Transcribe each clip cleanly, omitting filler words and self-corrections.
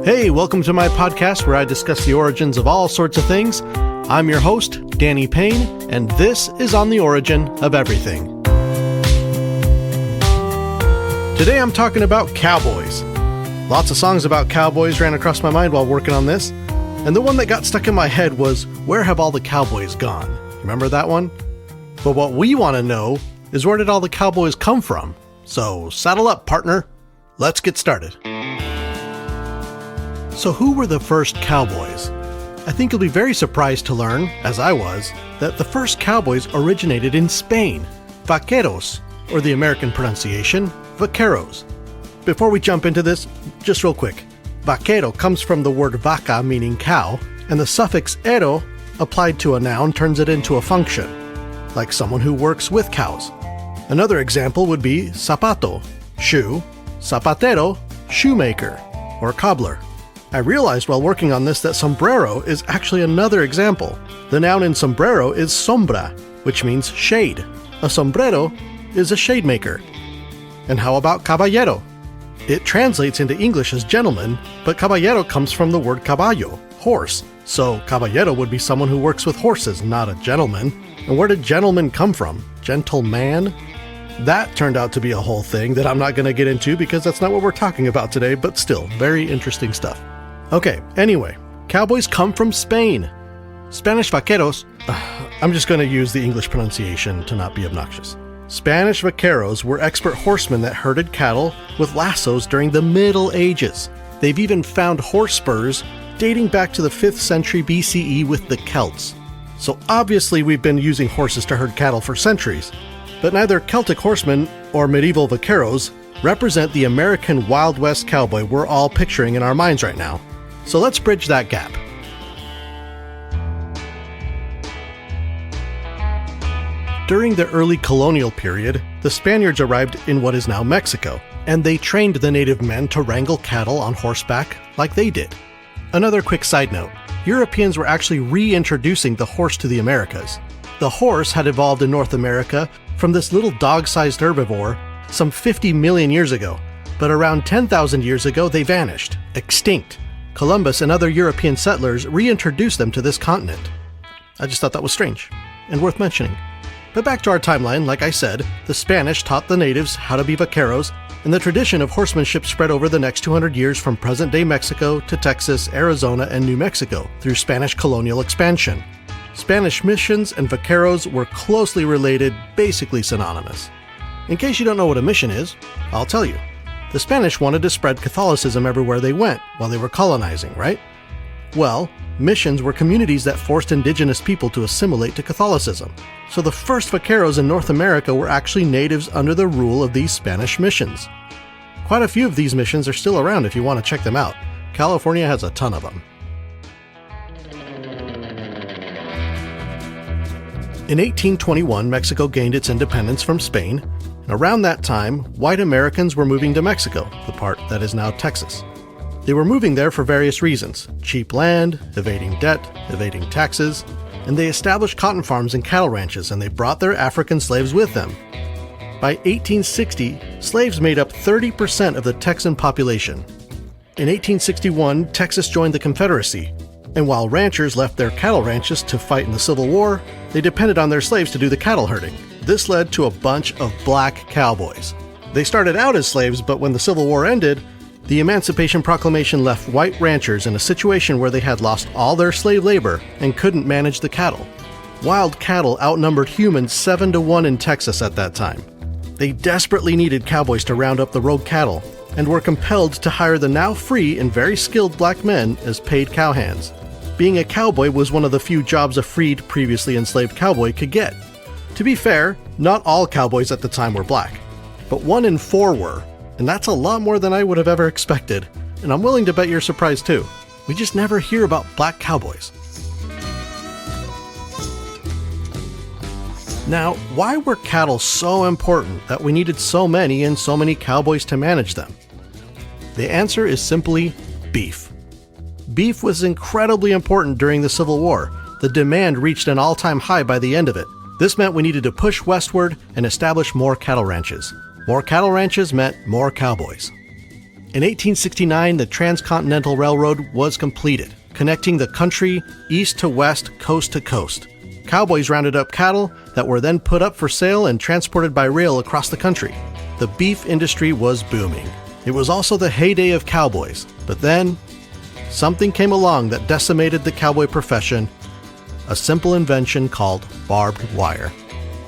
Hey, welcome to my podcast where I discuss the origins of all sorts of things. I'm your host, Danny Payne, and this is On the Origin of Everything. Today I'm talking about cowboys. Lots of songs about cowboys ran across my mind while working on this, and the one that got stuck in my head was, where have all the cowboys gone? Remember that one? But what we want to know is, where did all the cowboys come from? So saddle up, partner. Let's get started. So who were the first cowboys? I think you'll be very surprised to learn, as I was, that the first cowboys originated in Spain. Vaqueros, or the American pronunciation, vaqueros. Before we jump into this, just real quick. Vaquero comes from the word vaca, meaning cow, and the suffix ero, applied to a noun, turns it into a function, like someone who works with cows. Another example would be zapato, shoe, zapatero, shoemaker, or cobbler. I realized while working on this that sombrero is actually another example. The noun in sombrero is sombra, which means shade. A sombrero is a shade maker. And how about caballero? It translates into English as gentleman, but caballero comes from the word caballo, horse. So caballero would be someone who works with horses, not a gentleman. And where did gentleman come from? Gentleman? That turned out to be a whole thing that I'm not going to get into because that's not what we're talking about today, but still, very interesting stuff. Okay, anyway, cowboys come from Spain. Spanish vaqueros, I'm just going to use the English pronunciation to not be obnoxious. Spanish vaqueros were expert horsemen that herded cattle with lassos during the Middle Ages. They've even found horse spurs dating back to the 5th century BCE with the Celts. So obviously we've been using horses to herd cattle for centuries, but neither Celtic horsemen or medieval vaqueros represent the American Wild West cowboy we're all picturing in our minds right now. So let's bridge that gap. During the early colonial period, the Spaniards arrived in what is now Mexico, and they trained the native men to wrangle cattle on horseback like they did. Another quick side note, Europeans were actually reintroducing the horse to the Americas. The horse had evolved in North America from this little dog-sized herbivore some 50 million years ago, but around 10,000 years ago they vanished, extinct. Columbus and other European settlers reintroduced them to this continent. I just thought that was strange, and worth mentioning. But back to our timeline, like I said, the Spanish taught the natives how to be vaqueros, and the tradition of horsemanship spread over the next 200 years from present-day Mexico to Texas, Arizona, and New Mexico through Spanish colonial expansion. Spanish missions and vaqueros were closely related, basically synonymous. In case you don't know what a mission is, I'll tell you. The Spanish wanted to spread Catholicism everywhere they went while they were colonizing, right? Well, missions were communities that forced indigenous people to assimilate to Catholicism. So the first vaqueros in North America were actually natives under the rule of these Spanish missions. Quite a few of these missions are still around if you want to check them out. California has a ton of them. In 1821, Mexico gained its independence from Spain, and around that time, white Americans were moving to Mexico, the part that is now Texas. They were moving there for various reasons: cheap land, evading debt, evading taxes, and they established cotton farms and cattle ranches, and they brought their African slaves with them. By 1860, slaves made up 30% of the Texan population. In 1861, Texas joined the Confederacy, and while ranchers left their cattle ranches to fight in the Civil War, they depended on their slaves to do the cattle herding. This led to a bunch of black cowboys. They started out as slaves, but when the Civil War ended, the Emancipation Proclamation left white ranchers in a situation where they had lost all their slave labor and couldn't manage the cattle. Wild cattle outnumbered humans 7-1 in Texas at that time. They desperately needed cowboys to round up the rogue cattle, and were compelled to hire the now free and very skilled black men as paid cowhands. Being a cowboy was one of the few jobs a freed, previously enslaved cowboy could get. To be fair, not all cowboys at the time were black, but 1 in 4 were, and that's a lot more than I would have ever expected, and I'm willing to bet you're surprised too. We just never hear about black cowboys. Now, why were cattle so important that we needed so many and so many cowboys to manage them? The answer is simply beef. Beef was incredibly important during the Civil War. The demand reached an all-time high by the end of it. This meant we needed to push westward and establish more cattle ranches. More cattle ranches meant more cowboys. In 1869, the Transcontinental Railroad was completed, connecting the country east to west, coast to coast. Cowboys rounded up cattle that were then put up for sale and transported by rail across the country. The beef industry was booming. It was also the heyday of cowboys, but then something came along that decimated the cowboy profession, a simple invention called barbed wire.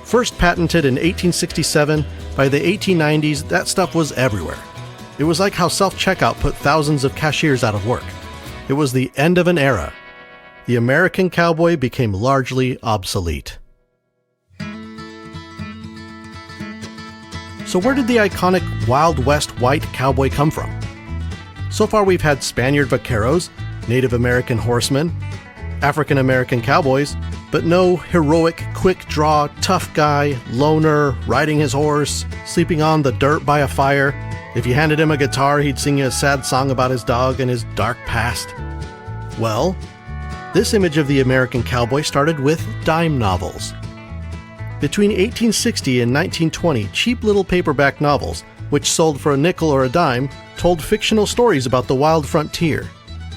First patented in 1867, by the 1890s, that stuff was everywhere. It was like how self-checkout put thousands of cashiers out of work. It was the end of an era. The American cowboy became largely obsolete. So where did the iconic Wild West white cowboy come from? So far we've had Spaniard vaqueros, Native American horsemen, African American cowboys, but no heroic, quick-draw, tough guy, loner, riding his horse, sleeping on the dirt by a fire. If you handed him a guitar, he'd sing you a sad song about his dog and his dark past. Well, this image of the American cowboy started with dime novels. Between 1860 and 1920, cheap little paperback novels, which sold for a nickel or a dime, told fictional stories about the wild frontier.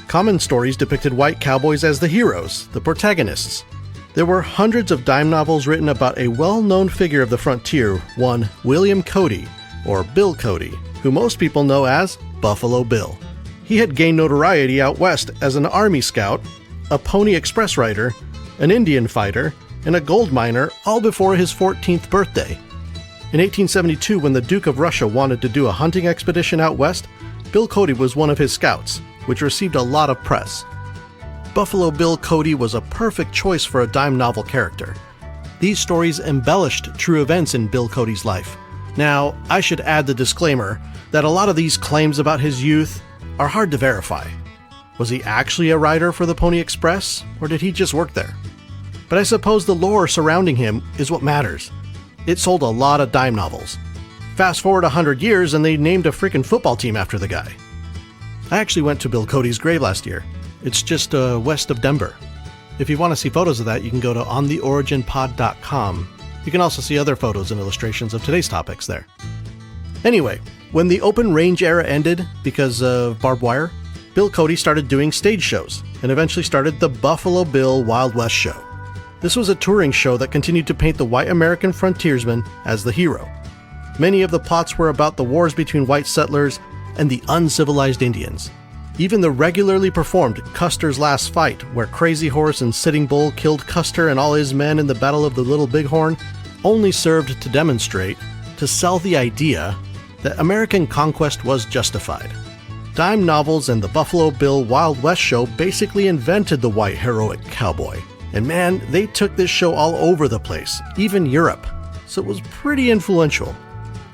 Common stories depicted white cowboys as the heroes, the protagonists. There were hundreds of dime novels written about a well-known figure of the frontier, one William Cody, or Bill Cody, who most people know as Buffalo Bill. He had gained notoriety out west as an army scout, a Pony Express rider, an Indian fighter, and a gold miner, all before his 14th birthday. In 1872, when the Duke of Russia wanted to do a hunting expedition out west, Bill Cody was one of his scouts, which received a lot of press. Buffalo Bill Cody was a perfect choice for a dime novel character. These stories embellished true events in Bill Cody's life. Now, I should add the disclaimer that a lot of these claims about his youth are hard to verify. Was he actually a rider for the Pony Express, or did he just work there? But I suppose the lore surrounding him is what matters. It sold a lot of dime novels. Fast forward 100 years and they named a freaking football team after the guy. I actually went to Bill Cody's grave last year. It's just west of Denver. If you want to see photos of that, you can go to ontheoriginpod.com. You can also see other photos and illustrations of today's topics there. Anyway, when the open range era ended because of barbed wire, Bill Cody started doing stage shows and eventually started the Buffalo Bill Wild West Show. This was a touring show that continued to paint the white American frontiersman as the hero. Many of the plots were about the wars between white settlers and the uncivilized Indians. Even the regularly performed Custer's Last Fight, where Crazy Horse and Sitting Bull killed Custer and all his men in the Battle of the Little Bighorn, only served to demonstrate, to sell the idea that American conquest was justified. Dime novels and the Buffalo Bill Wild West Show basically invented the white heroic cowboy. And man, they took this show all over the place, even Europe. So it was pretty influential.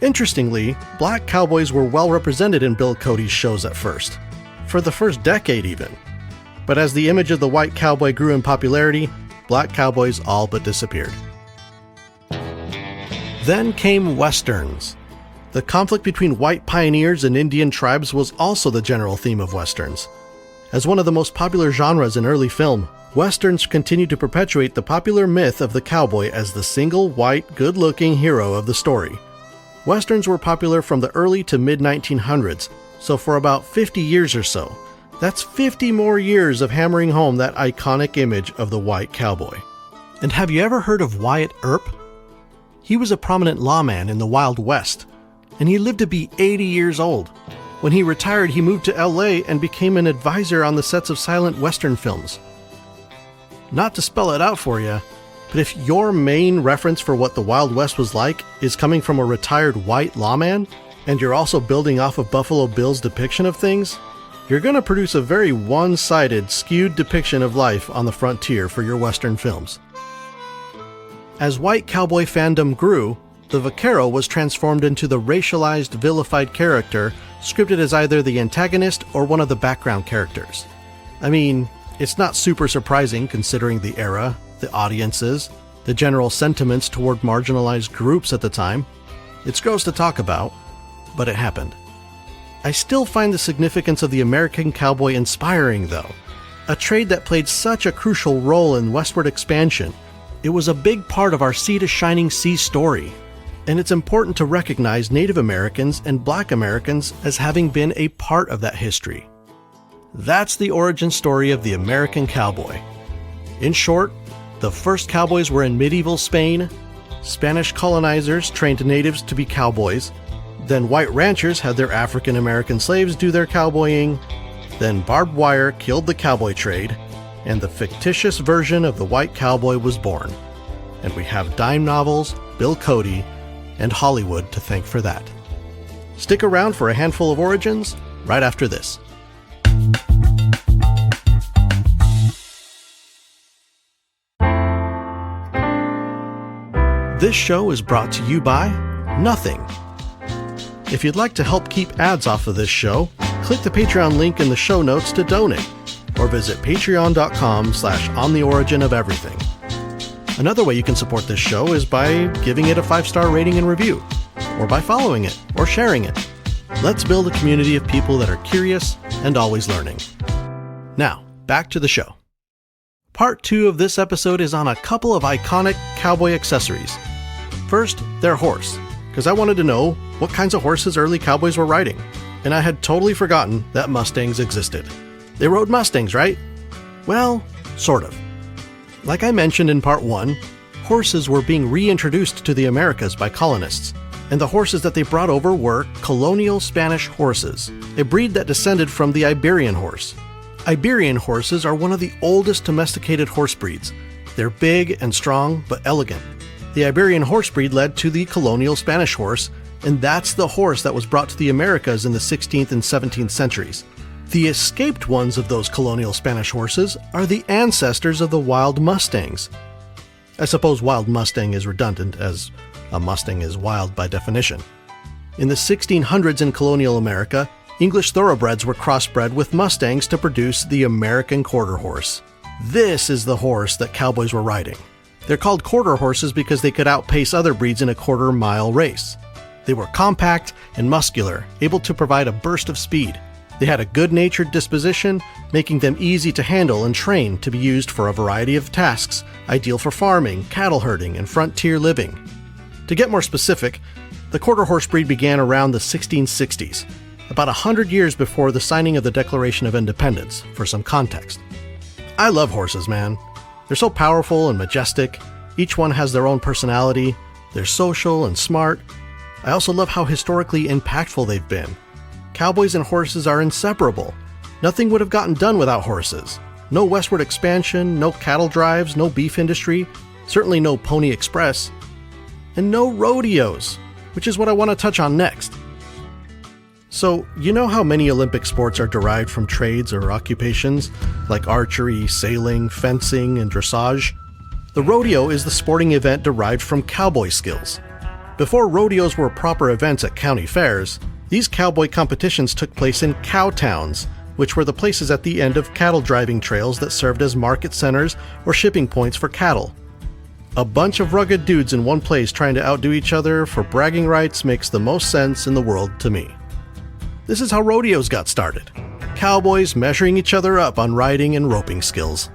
Interestingly, black cowboys were well represented in Bill Cody's shows at first. For the first decade even. But as the image of the white cowboy grew in popularity, black cowboys all but disappeared. Then came Westerns. The conflict between white pioneers and Indian tribes was also the general theme of Westerns. As one of the most popular genres in early film, Westerns continued to perpetuate the popular myth of the cowboy as the single white, good-looking hero of the story. Westerns were popular from the early to mid-1900s, so for about 50 years or so. That's 50 more years of hammering home that iconic image of the white cowboy. And have you ever heard of Wyatt Earp? He was a prominent lawman in the Wild West, and he lived to be 80 years old. When he retired, he moved to LA and became an advisor on the sets of silent Western films. Not to spell it out for you, but if your main reference for what the Wild West was like is coming from a retired white lawman, and you're also building off of Buffalo Bill's depiction of things, you're going to produce a very one-sided, skewed depiction of life on the frontier for your Western films. As white cowboy fandom grew, the vaquero was transformed into the racialized, vilified character, scripted as either the antagonist or one of the background characters. I mean, it's not super surprising considering the era, the audiences, the general sentiments toward marginalized groups at the time. It's gross to talk about, but it happened. I still find the significance of the American cowboy inspiring, though. A trade that played such a crucial role in westward expansion. It was a big part of our Sea to Shining Sea story. and it's important to recognize Native Americans and Black Americans as having been a part of that history. That's the origin story of the American cowboy. In short, the first cowboys were in medieval Spain. Spanish colonizers trained natives to be cowboys. Then white ranchers had their African American slaves do their cowboying. Then barbed wire killed the cowboy trade, and the fictitious version of the white cowboy was born. And we have dime novels, Bill Cody, and Hollywood to thank for that. Stick around for a handful of origins right after this. This show is brought to you by nothing. If you'd like to help keep ads off of this show, click the Patreon link in the show notes to donate, or visit patreon.com/ontheoriginofelverything. Another way you can support this show is by giving it a 5-star rating and review, or by following it or sharing it. Let's build a community of people that are curious and always learning. Now, back to the show. Part 2 of this episode is on a couple of iconic cowboy accessories. First, their horse, because I wanted to know what kinds of horses early cowboys were riding, and I had totally forgotten that Mustangs existed. They rode Mustangs, right? Well, sort of. Like I mentioned in Part 1, horses were being reintroduced to the Americas by colonists, and the horses that they brought over were colonial Spanish horses, a breed that descended from the Iberian horse. Iberian horses are one of the oldest domesticated horse breeds. They're big and strong, but elegant. The Iberian horse breed led to the colonial Spanish horse, and that's the horse that was brought to the Americas in the 16th and 17th centuries. The escaped ones of those colonial Spanish horses are the ancestors of the wild Mustangs. I suppose wild Mustang is redundant, as a Mustang is wild by definition. In the 1600s in colonial America, English thoroughbreds were crossbred with Mustangs to produce the American quarter horse. This is the horse that cowboys were riding. They're called quarter horses because they could outpace other breeds in a quarter-mile race. They were compact and muscular, able to provide a burst of speed. They had a good-natured disposition, making them easy to handle and train to be used for a variety of tasks, ideal for farming, cattle herding, and frontier living. To get more specific, the quarter horse breed began around the 1660s, about 100 years before the signing of the Declaration of Independence, for some context. I love horses, man. They're so powerful and majestic. Each one has their own personality. They're social and smart. I also love how historically impactful they've been. Cowboys and horses are inseparable. Nothing would have gotten done without horses. No westward expansion, no cattle drives, no beef industry, certainly no Pony Express, and no rodeos, which is what I want to touch on next. So, you know how many Olympic sports are derived from trades or occupations, like archery, sailing, fencing, and dressage? The rodeo is the sporting event derived from cowboy skills. Before rodeos were proper events at county fairs, these cowboy competitions took place in cow towns, which were the places at the end of cattle driving trails that served as market centers or shipping points for cattle. A bunch of rugged dudes in one place trying to outdo each other for bragging rights makes the most sense in the world to me. This is how rodeos got started. Cowboys measuring each other up on riding and roping skills.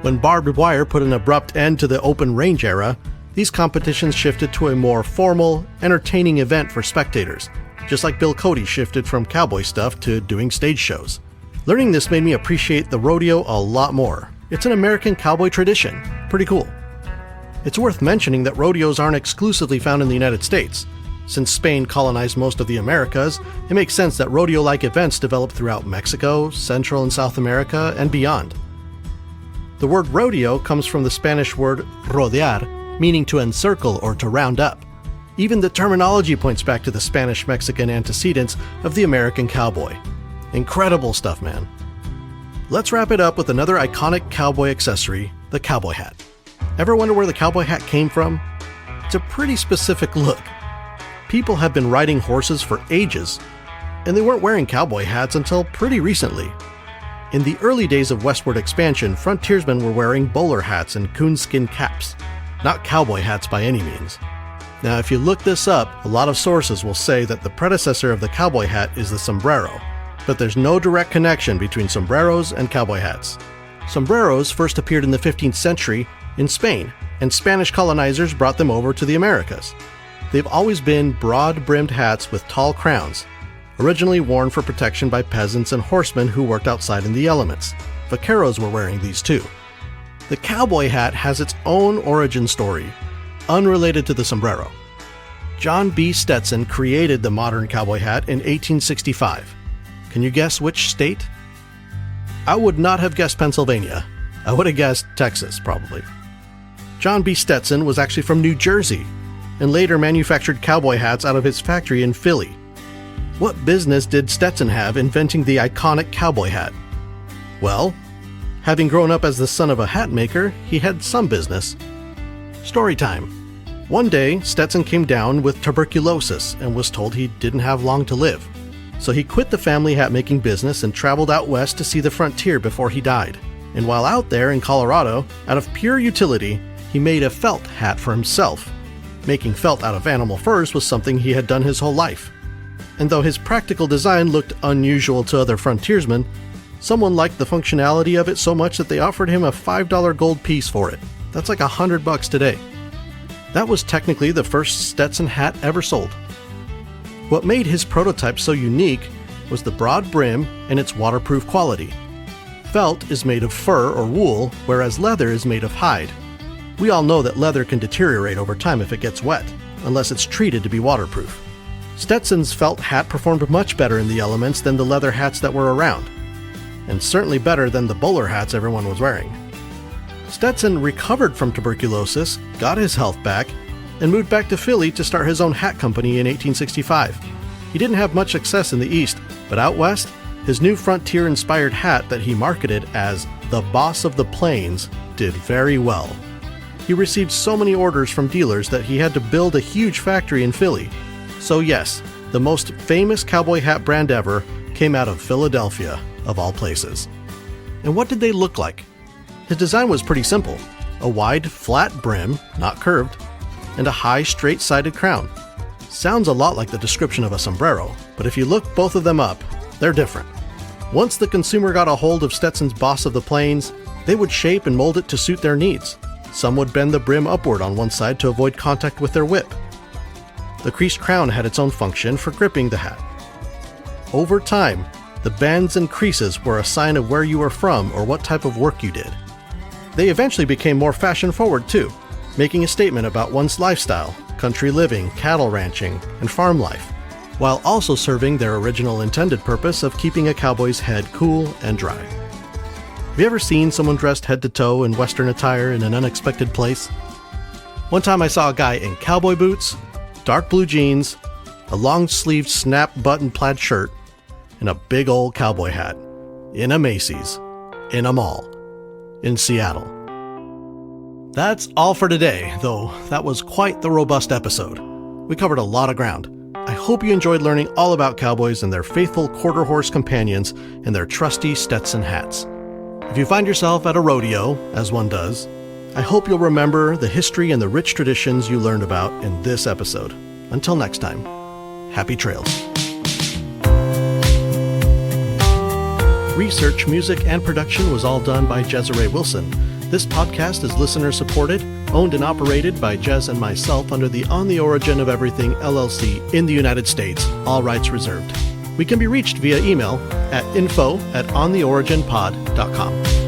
When barbed wire put an abrupt end to the open range era, these competitions shifted to a more formal, entertaining event for spectators, just like Bill Cody shifted from cowboy stuff to doing stage shows. Learning this made me appreciate the rodeo a lot more. It's an American cowboy tradition. Pretty cool. It's worth mentioning that rodeos aren't exclusively found in the United States. Since Spain colonized most of the Americas, it makes sense that rodeo-like events developed throughout Mexico, Central and South America, and beyond. The word rodeo comes from the Spanish word rodear, meaning to encircle or to round up. Even the terminology points back to the Spanish-Mexican antecedents of the American cowboy. Incredible stuff, man. Let's wrap it up with another iconic cowboy accessory, the cowboy hat. Ever wonder where the cowboy hat came from? It's a pretty specific look. People have been riding horses for ages, and they weren't wearing cowboy hats until pretty recently. In the early days of westward expansion, frontiersmen were wearing bowler hats and coonskin caps, not cowboy hats by any means. Now, if you look this up, a lot of sources will say that the predecessor of the cowboy hat is the sombrero, but there's no direct connection between sombreros and cowboy hats. Sombreros first appeared in the 15th century in Spain, and Spanish colonizers brought them over to the Americas. They've always been broad-brimmed hats with tall crowns, originally worn for protection by peasants and horsemen who worked outside in the elements. Vaqueros were wearing these too. The cowboy hat has its own origin story, unrelated to the sombrero. John B. Stetson created the modern cowboy hat in 1865. Can you guess which state? I would not have guessed Pennsylvania. I would have guessed Texas, probably. John B. Stetson was actually from New Jersey, and later manufactured cowboy hats out of his factory in Philly. What business did Stetson have inventing the iconic cowboy hat? Well, having grown up as the son of a hat maker, he had some business. Story time. One day, Stetson came down with tuberculosis and was told he didn't have long to live. So he quit the family hat-making business and traveled out west to see the frontier before he died. And while out there in Colorado, out of pure utility, he made a felt hat for himself. Making felt out of animal furs was something he had done his whole life. And though his practical design looked unusual to other frontiersmen, someone liked the functionality of it so much that they offered him a $5 gold piece for it. That's like $100 today. That was technically the first Stetson hat ever sold. What made his prototype so unique was the broad brim and its waterproof quality. Felt is made of fur or wool, whereas leather is made of hide. We all know that leather can deteriorate over time if it gets wet, unless it's treated to be waterproof. Stetson's felt hat performed much better in the elements than the leather hats that were around, and certainly better than the bowler hats everyone was wearing. Stetson recovered from tuberculosis, got his health back, and moved back to Philly to start his own hat company in 1865. He didn't have much success in the East, but out west, his new frontier-inspired hat that he marketed as the Boss of the Plains did very well. He received so many orders from dealers that he had to build a huge factory in Philly. So yes, the most famous cowboy hat brand ever came out of Philadelphia, of all places. And what did they look like? His design was pretty simple. A wide, flat brim, not curved, and a high, straight-sided crown. Sounds a lot like the description of a sombrero, but if you look both of them up, they're different. Once the consumer got a hold of Stetson's Boss of the Plains, they would shape and mold it to suit their needs. Some would bend the brim upward on one side to avoid contact with their whip. The creased crown had its own function for gripping the hat. Over time, the bends and creases were a sign of where you were from or what type of work you did. They eventually became more fashion-forward too, making a statement about one's lifestyle, country living, cattle ranching, and farm life, while also serving their original intended purpose of keeping a cowboy's head cool and dry. Have you ever seen someone dressed head to toe in Western attire in an unexpected place? One time I saw a guy in cowboy boots, dark blue jeans, a long-sleeved snap-button plaid shirt, and a big old cowboy hat, in a Macy's, in a mall, in Seattle. That's all for today, though that was quite the robust episode. We covered a lot of ground. I hope you enjoyed learning all about cowboys and their faithful quarter-horse companions and their trusty Stetson hats. If you find yourself at a rodeo, as one does, I hope you'll remember the history and the rich traditions you learned about in this episode. Until next time, happy trails. Research, music, and production was all done by Jezere Wilson. This podcast is listener-supported, owned and operated by Jez and myself under the On the Origin of Everything LLC in the United States, all rights reserved. We can be reached via email at info@ontheoriginpod.com.